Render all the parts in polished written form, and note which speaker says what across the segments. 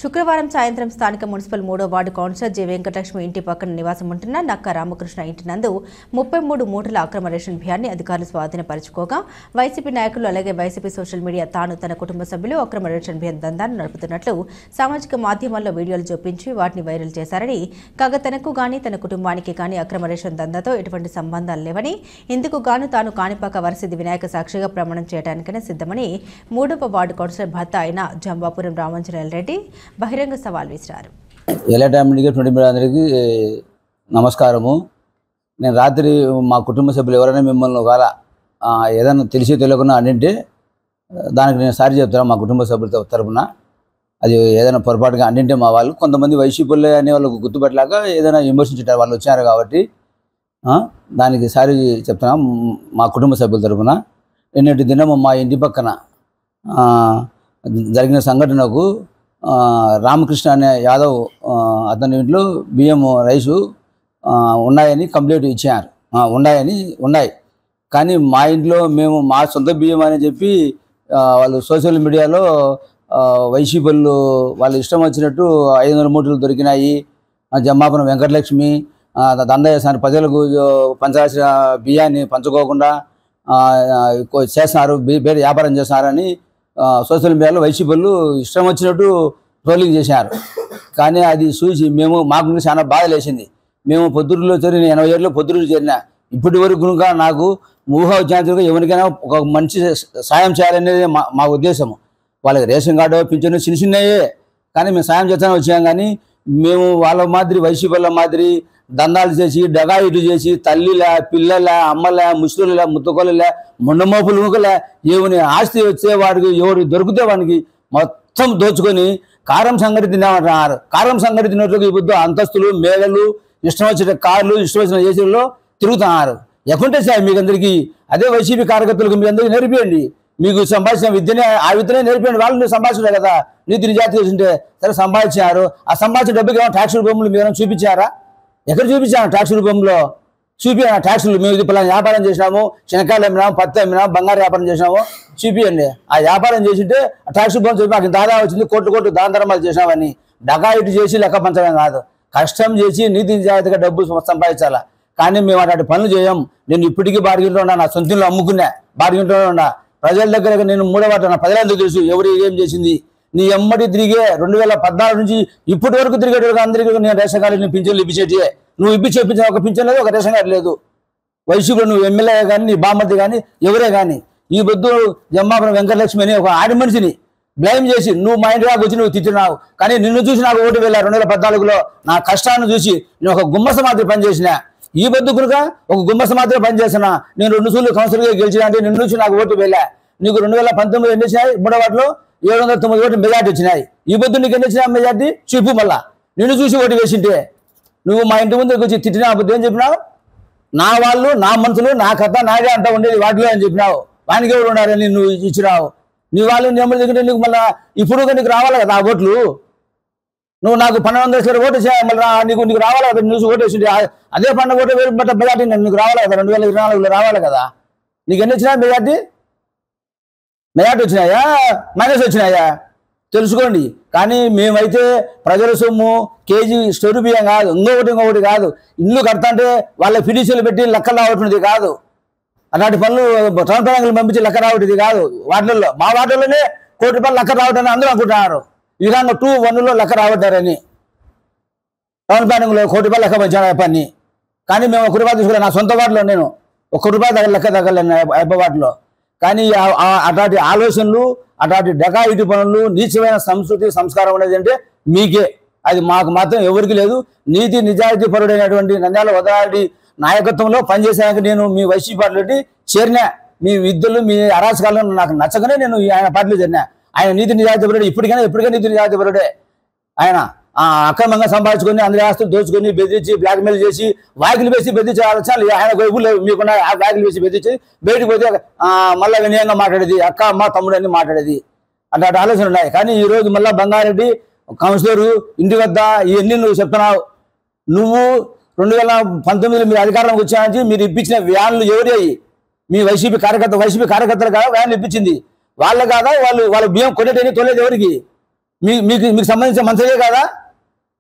Speaker 1: శుక్రవారం సాయంత్రం స్థానిక మున్సిపల్ 3వ వార్డు కౌన్సిలర్ జె వెంకటలక్ష్మి ఇంటి పక్కన నివాసం ఉంటున్న నక్క రామకృష్ణ ఇంటి నందు 33 మూటల అక్రమ రేషన్ బియ్యాన్ని అధికారులు స్వాధీనపరుచుకోగా వైసీపీ నాయకులు అలాగే వైసీపీ సోషల్ మీడియా తాను తన కుటుంబ సభ్యులు అక్రమ రేషన్ బియ్యం దందాను నడుపుతున్నట్లు సామాజిక మాధ్యమాల్లో వీడియోలు చూపించి వాటిని వైరల్ చేశారని కాగా తనకు గాని తన కుటుంబానికి గాని అక్రమ రేషన్ దందాతో ఎటువంటి సంబంధాలు లేవని ఇందుకు గాను తాను కాణిపాక వరసిద్ధి వినాయక సాక్షిగా ప్రమాణం చేయడానికైనా సిద్ధమని 3వ వార్డు కౌన్సిలర్ భర్త అయిన జంబాపురం రామాంజనేయులు రెడ్డి బహిరంగ సవాల్ విసిరారు.
Speaker 2: అందరికీ నమస్కారము. నేను రాత్రి మా కుటుంబ సభ్యులు ఎవరైనా మిమ్మల్ని ఒకవేళ ఏదైనా తెలిసి తెలియకుండా అంటే దానికి నేను సారీ చెప్తాను. మా కుటుంబ సభ్యులతో తరపున అది ఏదైనా పొరపాటుగా అంటే మా వాళ్ళు కొంతమంది వైసీపీలే అనే వాళ్ళకు గుర్తుపెట్టలేక ఏదైనా విమర్శించారు వాళ్ళు వచ్చారు కాబట్టి దానికి సారీ చెప్తున్నా మా కుటుంబ సభ్యుల తరపున. నిన్నటి దినం మా ఇంటి పక్కన జరిగిన సంఘటనకు రామకృష్ణ అనే యాదవ్ అతని ఇంట్లో బియ్యం రైసు ఉన్నాయని కంప్లైంట్ ఇచ్చారు. ఉన్నాయి కానీ మా ఇంట్లో మేము మా సొంత బియ్యం అని చెప్పి వాళ్ళు సోషల్ మీడియాలో వైసీపీలు వాళ్ళు ఇష్టం వచ్చినట్టు 500 మూటలు దొరికినాయి, జమ్మాపురం వెంకటలక్ష్మి దందా చేస్తున్నారు, ప్రజలకు పంచాల్సిన బియ్యాన్ని పంచుకోకుండా చేస్తున్నారు, వేరే వ్యాపారం చేస్తున్నారని సోషల్ మీడియాలో వైసీపీలు ఇష్టం వచ్చినట్టు ట్రోలింగ్ చేశారు. కానీ అది చూసి మాకు చాలా బాధ లేచింది. మేము పొద్దురులో చేరిన 80 ఏళ్ళలో పొద్దురు చేరిన ఇప్పటి వరకు కనుక నాకు ఊహ వచ్చినంతగా ఎవరికైనా ఒక మంచి సాయం చేయాలనేది మా ఉద్దేశము. వాళ్ళకి రేషన్ కార్డు పింఛను చిన్నయే కానీ మేము సాయం చేస్తానే వచ్చాం. కానీ మేము వాళ్ళ మాదిరి వైసీపీల మాదిరి దందాలు చేసి డగాయిటు చేసి తల్లిలే పిల్లలే అమ్మలే ముసలులే ముత్తకొల్లలే మొండమోపులులే ఏమని ఆస్తి వచ్చే వాడికి ఎవరు దొరికితే వాడికి మొత్తం దోచుకొని కారం సంగటి తిన్నామంటున్నారు. కారం సంగటి తిన్నట్లుగా ఈ బుద్ధు అంతస్తులు మేళలు ఇష్టం వచ్చిన కార్లు ఇష్టం వచ్చిన ఏసీలలో తిరుగుతున్నారు. ఎక్కడుంటే సార్ మీకు అందరికీ అదే వైసీపీ కార్యకర్తలకు మీ అందరికీ నేర్పియండి. మీకు సంపాదించిన విద్యనే ఆ విద్యనే నేర్పియండి. వాళ్ళు మీరు సంపాదించలే కదా, నీతి నిజాతి చేసింటే సరే సంపాదించారు. ఆ సంపాదించిన డబ్బుకి ఏమో ట్యాక్స్ రూపంలో మీరు చూపించారా? ఎక్కడ చూపించాను? ట్యాక్స్ రూపంలో చూపించాను. ట్యాక్సులు మేము ఇది పలానా వ్యాపారం చేసినాము, శనక్కాయలు అమ్మినాము, పత్తి అమ్మినాము, బంగారు వ్యాపారం చేసినాము చూపియండి. ఆ వ్యాపారం చేసింటే ఆ ట్యాక్స్ రూపంలో చెప్పి మాకు దాదా వచ్చింది, కోట్లు దాన ధర్మాలు చేసినామని డకాయిటు చేసి లెక్క పంచడం కాదు. కష్టం చేసి నీతి నిజాయితీగా డబ్బు సంపాదించాలా. కానీ మేము అటువంటి పనులు చేయం. నేను ఇప్పటికీ బార్గింట్లో ఉన్నా, నా సొంతంలో అమ్ముకున్నా, బార్గింట్లో ఉన్నా. ప్రజల దగ్గర నేను 3వ వార్డు నా ప్రజలందరూ తెలుసు ఎవరు ఏం చేసింది. నీ ఎమ్మటి తిరిగే 2014 నుంచి ఇప్పటి వరకు తిరిగేటప్పుడు అందరికీ నేను రేషన్ కార్డు పింఛన్లు ఇప్పించేటి. నువ్వు ఇప్పించిన ఒక పింఛన్ లేదు, ఒక రేషన్ కార్డు లేదు. వైసీపీలో నువ్వు ఎమ్మెల్యే కానీ నీ బామ్మర్ది కానీ ఎవరే కానీ ఈ బొద్దు జమ్మాపురం వెంకటలక్ష్మి అని ఒక ఆడి మనిషిని బ్లేమ్ చేసి నువ్వు మా ఇంటి దాకా వచ్చి నువ్వు తిట్టినావు. కానీ నిన్ను చూసి నాకు ఓటు వేళ 2014లో నా కష్టాన్ని చూసి నేను ఒక గుమ్మస మాదిరి పనిచేసిన. ఈ బొద్దు కనుక ఒక గుమ్మస మాదిరి పనిచేసిన. నేను 2 సార్లు కౌన్సిలర్గా గెలిచిన అంటే నిన్ను చూసి నాకు ఓటు వేళ. నీకు 2019 ఎన్ని వచ్చినాయి? 3వ వార్డులో 709 ఓట్లు మెజార్టీ వచ్చినాయి. ఈ బొద్దు నీకు ఎన్ని వచ్చినా మెజార్టీ చూపు. మళ్ళా నిన్ను చూసి ఓటు వేసింటే నువ్వు మా ఇంటి ముందుకు వచ్చి తిట్టినా బుద్ధి ఏం చెప్పినావు? నా వాళ్ళు నా మనుషులు నా కథ నాదే అంతా ఉండేది వాటిలో అని చెప్పినావు. వానికి ఎవరు ఉన్నారని నువ్వు ఇచ్చినావు. నీ వాళ్ళు నెమ్మది దగ్గర నీకు మళ్ళీ ఇప్పుడు నీకు రావాలి కదా ఆ ఓట్లు. నువ్వు నాకు 1200 ఓటు మళ్ళీ నీకు రావాలి కదా. నువ్వు ఓటు వేసింది అదే 12 ఓటు వేరు బట్ మెజార్టీ నీకు రావాలి కదా. 2024లో రావాలి కదా. నీకు ఎన్ని వచ్చినా మెజార్టీ వచ్చినాయా మైనస్ వచ్చినాయా తెలుసుకోండి. కానీ మేమైతే ప్రజల సొమ్ము కేజీ స్టోరీ బియ్యం కాదు, ఇంకొకటి కాదు. ఇల్లు కడతాంటే వాళ్ళ ఫిడిషియలు పెట్టి లెక్క రావట్లేదు కాదు. అలాంటి పనులు టౌన్ ప్లానింగ్లు పంపించి లెక్క రావట్లేదు కాదు. వాటిల్లో మా వాటిల్లోనే ₹1 కోటి లెక్క రావటని అందరూ అనుకుంటున్నారు. ఈ విధంగా 2-1లో లెక్క రావట్టారని టౌన్ ప్లానింగ్లో ₹1 కోటి లెక్క పంచాను పని. కానీ మేము ₹1 తీసుకున్నాను. నా సొంత వాటిలో నేను ₹1 దగ్గర లెక్క తగ్గలేను అబ్బ వాటిలో. కానీ అట్లాంటి ఆలోచనలు అట్లాంటి డకాయిటి పనులు నీచమైన సంస్కృతి సంస్కారం అనేది అంటే మీకే, అది మాకు మాత్రం ఎవరికి లేదు. నీతి నిజాయితీ పరుడైనటువంటి నంద్యాల వదలారెడ్డి నాయకత్వంలో పనిచేసాక నేను మీ వైసీపీ పార్టీలో చేరినా. మీ విద్యలు మీ అరాచకాలను నాకు నచ్చకనే నేను ఆయన పార్టీలో చేరినా. ఆయన నీతి నిజాయితీ పరుడే, ఎప్పటికైనా నీతి నిజాయితీ పరుడే. ఆయన అక్రమంగా సంపాదించుకొని అందరి ఆస్తులు దోచుకొని బెదిరించి బ్లాక్మెయిల్ చేసి వాకిలు వేసి బెదిరించే ఆలోచనలు ఆయన వైపులు మీకున్న ఆ వాకిలు వేసి బెదిరించి బయటకు పోతే మళ్ళీ వినయంగా మాట్లాడేది, అక్క అమ్మ తమ్ముడు అని మాట్లాడేది. అట్లాంటి ఆలోచనలు ఉన్నాయి. కానీ ఈరోజు మళ్ళీ బంగారెడ్డి కౌన్సిలరు ఇంటి వద్ద ఇవన్నీ నువ్వు చెప్తున్నావు. నువ్వు 2019 మీరు అధికారంలోకి వచ్చాయని మీరు ఇప్పించిన వ్యాన్లు ఎవరి అయ్యి? మీ వైసీపీ కార్యకర్తలు కాదా వ్యాన్లు ఇప్పించింది? వాళ్ళ కాదా? వాళ్ళ బియ్యం కొనేటని తోలేదు ఎవరికి? మీకు మీకు సంబంధించిన మంత్రులే కాదా?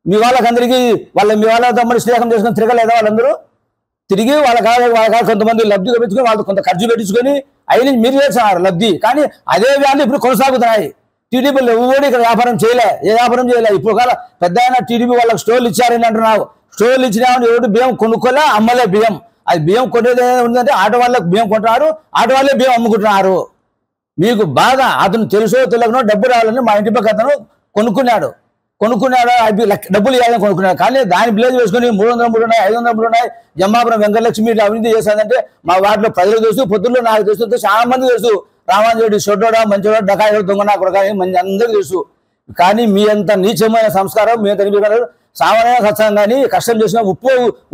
Speaker 2: మీ వాళ్ళకందరికీ మీ వాళ్ళ తమ్ముడు స్నేహం చేసుకొని తిరగలేదా? వాళ్ళందరూ తిరిగి వాళ్ళ కాడ కొంతమంది లబ్ధి పెంచుకొని వాళ్ళతో కొంత ఖర్చు పెట్టించుకొని అయిన మీరు చేస్తున్నారు లబ్ధి. కానీ అదే వ్యాధి ఇప్పుడు కొనసాగుతున్నాయి. టీడీపీలో ఎవరు ఇక్కడ వ్యాపారం చేయలే, ఏ వ్యాపారం చేయలే. ఇప్పుడు కాల పెద్ద ఆయన టీడీపీ వాళ్ళకి స్టోర్లు ఇచ్చారని అంటున్నావు. స్టోర్లు ఇచ్చినామని ఎవరు బియ్యం కొనుక్కోలే, అమ్మలే బియ్యం. అది బియ్యం కొనేది ఉందంటే ఆటో వాళ్ళకి బియ్యం కొంటున్నారు, ఆటో వాళ్ళే బియ్యం అమ్ముకుంటున్నారు. మీకు బాగా అతను తెలుసో తెలియకనో డబ్బు రావాలని మా ఇంటి పక్క అతను కొనుక్కున్నాడు, డబ్బులు ఇవ్వాలని కొనుక్కున్నాడు. కానీ దాని ప్లేస్ వేసుకొని 300 ఉన్నాయి, 500 ఉన్నాయి. జమ్మాపురం వెంకటలక్ష్మి అవినీతి చేశాదంటే మా వాటిలో ప్రజలు తెలుసు, పొద్దుల్లో నాకు తెలుసు, చాలా మంది తెలుసు. రామాంజోడి షొడ్డోడా మంచివాడు డకాయడు దొంగ కూడా కానీ మంచి అందరికీ తెలుసు. కానీ మీ అంత నీచమైన సంస్కారం మీ అంత సామాన్య సత్సంగం కానీ కష్టం చేసిన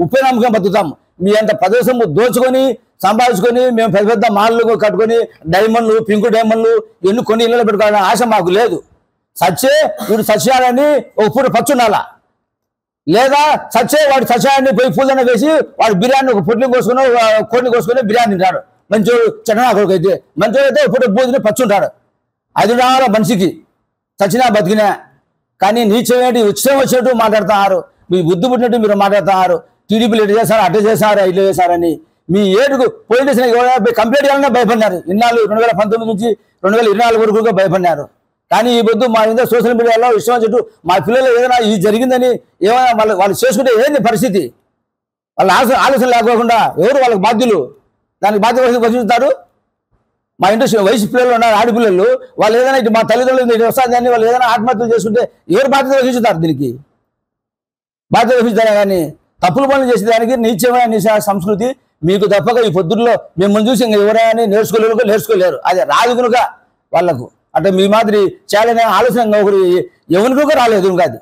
Speaker 2: ఉప్పే నమ్మకం బతుకుతాం. మీ అంత ప్రదేశం దోచుకొని సంపాదించుకొని మేము పెద్ద పెద్ద మాల్లు కట్టుకొని డైమండ్లు, పింకు డైమండ్లు ఎన్నుకొని ఇళ్ళలో పెట్టుకోవాలని ఆశ మాకు లేదు. వీడు సత్యాలని ఒక పూట పచ్చుండాలా, లేదా వాడు సత్యాన్ని పోయి పూజన వేసి వాడు బిర్యానీ ఒక పొట్లిని కోసుకుని కోడిని కోసుకొని బిర్యానీ తింటాడు. మంచోడు చెట్టనా కొడుకు అయితే, మంచోడు అయితే పూట పూజని పచ్చుంటాడు. అది రావాల మనిషికి, చచ్చినా బతికినా. కానీ నీచమేంటి వచ్చినట్టు మాట్లాడుతున్నారు, మీ బుద్ధి పుట్టినట్టు మీరు మాట్లాడుతున్నారు. టీడీపీలు ఎటు చేశారు, అటు చేశారు, ఇట్లా చేశారని మీ ఏడుకు పోలీస్ స్టేషన్ కంప్లైంట్ చేయాలన్నా భయపడినారు. ఇన్నాళ్ళు 2019 నుంచి 2024 వరకు భయపడినారు. కానీ ఈ పొద్దు మా మీద సోషల్ మీడియాలో ఇష్టం చెట్టు మా పిల్లలు ఏదైనా ఇది జరిగిందని ఏమైనా వాళ్ళు చేసుకుంటే ఏంది పరిస్థితి? వాళ్ళ ఆలోచన లేకోకుండా ఎవరు వాళ్ళకి బాధ్యులు? దానికి బాధ్యత వహిస్తారు. మా ఇంట్లో వయసు పిల్లలు ఉన్నారు, ఆడపిల్లలు. వాళ్ళు ఏదైనా ఇటు మా తల్లిదండ్రులు వస్తుందని వాళ్ళు ఏదైనా ఆత్మహత్యలు చేసుకుంటే ఎవరు బాధ్యత వహిస్తారు? దీనికి బాధ్యత వహిస్తారా? కానీ తప్పులు పనులు చేసేదానికి నీచమైన సంస్కృతి మీకు తప్పక ఈ పొద్దుల్లో మిమ్మల్ని చూసి ఇంకా ఎవరైనా నేర్చుకోలేరు. అది రాదు కనుక వాళ్ళకు అట్లా మీ మాదిరి చాలా ఆలోచన ఒకరు ఎవరికో రాలేదు ఇంకా. అది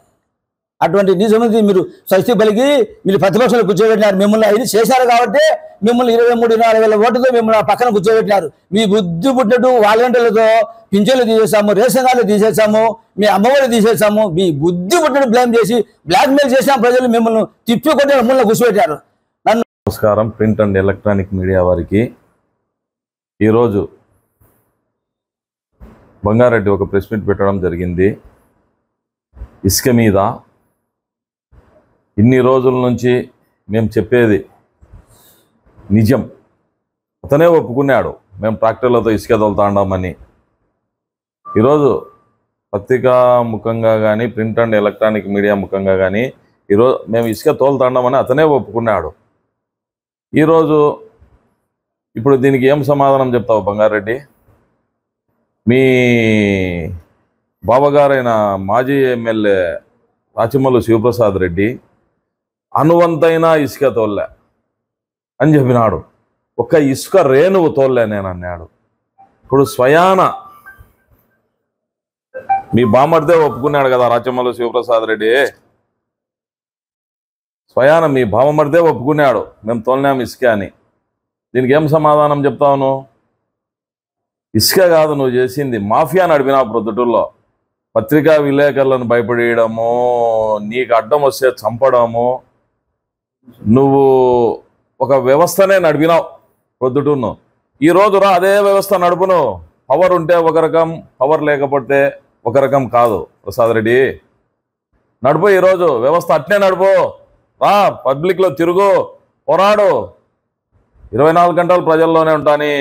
Speaker 2: అటువంటి నీ సంబంధించి మీరు స్వస్తి పలికి మీరు ప్రతిపక్షంలో కూర్చోబెట్టినారు. మిమ్మల్ని ఇది చేశారు కాబట్టి మిమ్మల్ని 23-24 ఓటుతో మిమ్మల్ని పక్కన కూర్చోబెట్టినారు. మీ బుద్ధి పుట్టినట్టు వాలంటీర్లతో పింఛన్లు తీసేసాము, రేషన్ కార్డులు తీసేసాము, మీ అమ్మవాళ్ళు తీసేసాము. మీ బుద్ధి పుట్టినట్టు బ్లేమ్ చేసి బ్లాక్మెయిల్ చేసిన ప్రజలు మిమ్మల్ని తిప్పి కొట్టే మిమ్మల్ని కూర్చోబెట్టారు.
Speaker 3: నమస్కారం ప్రింట్ అండ్ ఎలక్ట్రానిక్ మీడియా వారికి. ఈరోజు బంగారెడ్డి ఒక ప్రెస్ మీట్ పెట్టడం జరిగింది. ఇసుక మీద ఇన్ని రోజుల నుంచి మేము చెప్పేది నిజం. అతనే ఒప్పుకున్నాడు మేము ట్రాక్టర్లతో ఇసుక తోలుతాండామని. ఈరోజు పత్రికా ముఖంగా కానీ ప్రింట్ అండ్ ఎలక్ట్రానిక్ మీడియా ముఖంగా కానీ ఈరోజు మేము ఇసుక తోలుతాండామని అతనే ఒప్పుకున్నాడు. ఈరోజు ఇప్పుడు దీనికి ఏం సమాధానం చెప్తావు బంగారెడ్డి? మీ బావగారైన మాజీ ఎమ్మెల్యే రాచమల్లు శివప్రసాద్ రెడ్డి అనువంతైన ఇసుక తోల్లే అని చెప్పినాడు. ఒక్క ఇసుక రేణువు తోల్లే నేను అన్నాడు. ఇప్పుడు స్వయాన మీ బామర్దే ఒప్పుకున్నాడు కదా రాచమల్లు శివప్రసాద్ రెడ్డి. స్వయాన మీ బావమర్దే ఒప్పుకున్నాడు మేము తోలినాం ఇసుక అని. దీనికి ఏం సమాధానం చెప్తావు నువ్వు? ఇసుక కాదు నువ్వు చేసింది, మాఫియా నడిపినావు ప్రొద్దుటూరులో. పత్రికా విలేకరులను భయపడేయడము, నీకు అడ్డం వస్తే చంపడము, నువ్వు ఒక వ్యవస్థనే నడిపినావు ప్రొద్దుటూరును. ఈరోజు అదే వ్యవస్థ నడుపును. పవర్ ఉంటే ఒక రకం, పవర్ లేకపోతే ఒక రకం కాదు ప్రసాద్ రెడ్డి. నడుపు, ఈరోజు వ్యవస్థ అట్నే నడుపు. పబ్లిక్లో తిరుగు, పోరాడు. 24 గంటలు ప్రజల్లోనే ఉంటాని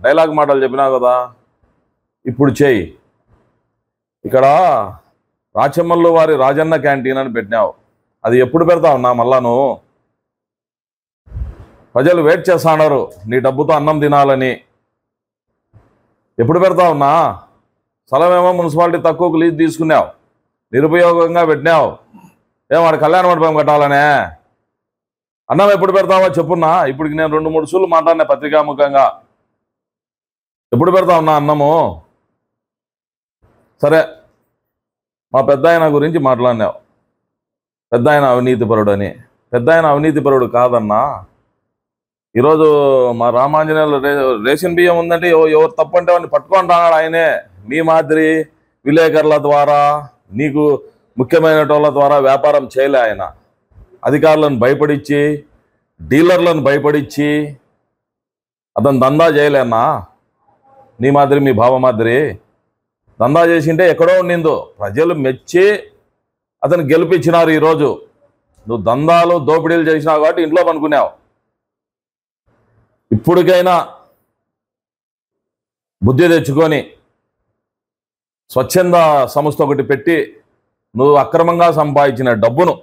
Speaker 3: డైలాగ్ మాటలు చెప్పినావు కదా, ఇప్పుడు చేయి. ఇక్కడ రాచమల్లు వారి రాజన్న క్యాంటీన్ అని పెట్టినావు. అది ఎప్పుడు పెడతావు నా మళ్ళా? నువ్వు ప్రజలు వెయిట్ చేస్తున్నారు నీ డబ్బుతో అన్నం తినాలని. ఎప్పుడు పెడతావు నా? స్థలమేమో మున్సిపాలిటీ తక్కువకు లీజ్ తీసుకున్నావు, నిరుపయోగంగా పెట్టినావు. వాడు కళ్యాణ మండపం కట్టాలనే. అన్నం ఎప్పుడు పెడతావో చెప్పున్నా. ఇప్పటికి నేను 2-3 సార్లు మాట్లాడినా పత్రికాముఖంగా. ఎప్పుడు పెడతావున్నా అన్నము? సరే, మా పెద్ద ఆయన గురించి మాట్లాడినావు, పెద్ద ఆయన అవినీతిపరుడు అని. పెద్ద ఆయన అవినీతిపరుడు కాదన్నా. ఈరోజు మా రామాంజనేయులు రేషన్ బియ్యం ఉందంటే ఎవరు తప్పంటే వాడిని పట్టుకుంటున్నాడు ఆయనే. మీ మాదిరి విలేకరుల ద్వారా, నీకు ముఖ్యమైన వాళ్ళ ద్వారా వ్యాపారం చేయలే ఆయన. అధికారులను భయపడించి, డీలర్లను భయపడించి అతను దందా చేయలేనా? నీ మాదిరి, మీ భావ మాదిరి. దందా చేసింటే ఎక్కడో ఉండిందో, ప్రజలు మెచ్చి అతను గెలిపించినారు. ఈరోజు నువ్వు దందాలు దోపిడీలు చేసినావు కాబట్టి ఇంట్లో పనుకున్నావు. ఇప్పటికైనా బుద్ధి తెచ్చుకొని స్వచ్ఛంద సంస్థ ఒకటి పెట్టి నువ్వు అక్రమంగా సంపాదించిన డబ్బును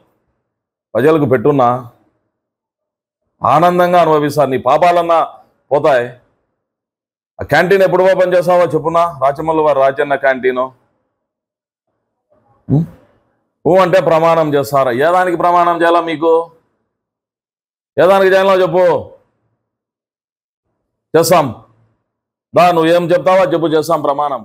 Speaker 3: ప్రజలకు పెట్టున్నా ఆనందంగా అనుభవిస్తారు. నీ పాపాలన్నా పోతాయి. ఆ క్యాంటీన్ ఎప్పుడు ఓపెన్ చేస్తావో చెప్పున్నా, రాచమల్లు వారి రాజన్న క్యాంటీను. అంటే ప్రమాణం చేస్తారా? ఏ దానికి ప్రమాణం చేయాలా? మీకు ఏ దానికి చేయాలో చెప్పు, చేస్తాం. దా నువ్వేం చెప్తావో చెప్పు, చేస్తాం ప్రమాణం.